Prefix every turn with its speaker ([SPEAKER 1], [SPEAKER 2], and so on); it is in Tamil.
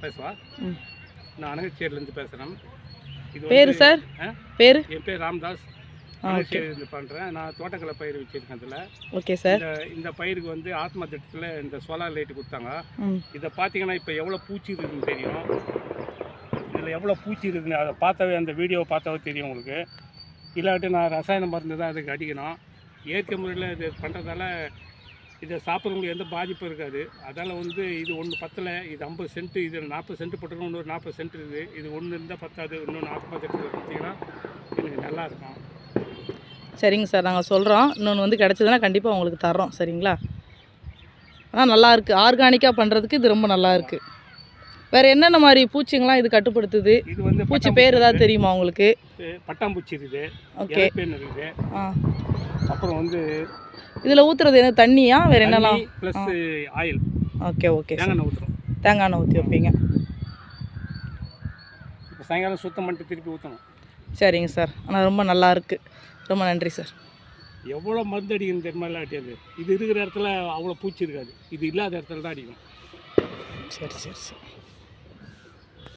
[SPEAKER 1] பேசுவா. நான் அனகச்சேரியிலேருந்து பேசுகிறேன். இது
[SPEAKER 2] பேர் சார்? பேர்?
[SPEAKER 1] என் பேர் ராம்தாஸ். அனகச்சேரியிலேருந்து பண்ணுறேன். நான் தோட்டக்கலை பயிர் வச்சுருக்கேன். அதில்
[SPEAKER 2] ஓகே சார்.
[SPEAKER 1] இந்த பயிருக்கு வந்து ஆத்மா திட்டத்தில் இந்த சோலார் லைட்டு கொடுத்தாங்க. இதை பார்த்தீங்கன்னா இப்போ எவ்வளோ பூச்சி இருக்குதுன்னு தெரியும். இதில் எவ்வளோ பூச்சி இருக்குதுன்னு அதை பார்த்தாவே, அந்த வீடியோவை பார்த்தாவே தெரியும் உங்களுக்கு. இல்லாட்டி நான் ரசாயன மருந்து தான் அதுக்கு அடிக்கணும். இயற்கை முறையில் இது பண்ணுறதால இதை சாப்பிட்றவங்களுக்கு எந்த பாதிப்பும் இருக்காது. அதால் வந்து இது ஒன்று பத்தலை, இது 50 சென்ட்டு, இது 40 சென்ட்டு போட்டுருக்கோம், இன்னொரு 40 சென்ட் இருக்குது. இது ஒன்று இருந்தால் பத்தாது, இன்னொன்று ஆத்மா திட்டத்தில் கொடுத்தீங்கன்னா எனக்கு நல்லாயிருக்கும்.
[SPEAKER 2] சரிங்க சார், நாங்கள் சொல்கிறோம். இன்னொன்று வந்து கிடச்சதுன்னா கண்டிப்பாக உங்களுக்கு தர்றோம். சரிங்களா? ஆனால் நல்லாயிருக்கு. ஆர்கானிக்காக பண்ணுறதுக்கு இது ரொம்ப நல்லாயிருக்கு. வேறு என்னென்ன மாதிரி பூச்சிங்களாம் இது கட்டுப்படுத்துது?
[SPEAKER 1] இது வந்து
[SPEAKER 2] பூச்சி பேர் ஏதாவது தெரியுமா உங்களுக்கு?
[SPEAKER 1] பட்டாம்பூச்சி இருக்குது.
[SPEAKER 2] ஓகே.
[SPEAKER 1] பேன் இருக்குது. அப்புறம் வந்து
[SPEAKER 2] இதில் ஊற்றுறது என்ன தண்ணியா? வேறு என்னெல்லாம்?
[SPEAKER 1] Plus oil.
[SPEAKER 2] Okay okay.
[SPEAKER 1] தேங்காய் எண்ணெய் ஊற்றுறோம்.
[SPEAKER 2] தேங்காய் எண்ணெய் ஊற்றி வைப்பீங்க.
[SPEAKER 1] இப்போ சாயங்காலம் சுத்தம் பண்ணிட்டு திருப்பி ஊற்றணும்.
[SPEAKER 2] சரிங்க சார். ஆனால் ரொம்ப நல்லா இருக்குது. ரொம்ப நன்றி சார்.
[SPEAKER 1] எவ்வளோ மருந்து அடிக்கணும் தெரியுமா? இல்லாட்டியாது இது இருக்கிற இடத்துல அவ்வளோ பூச்சி இருக்காது. இது இல்லாத இடத்துல தான் அடிக்கும்.
[SPEAKER 2] சரி சரி சரி.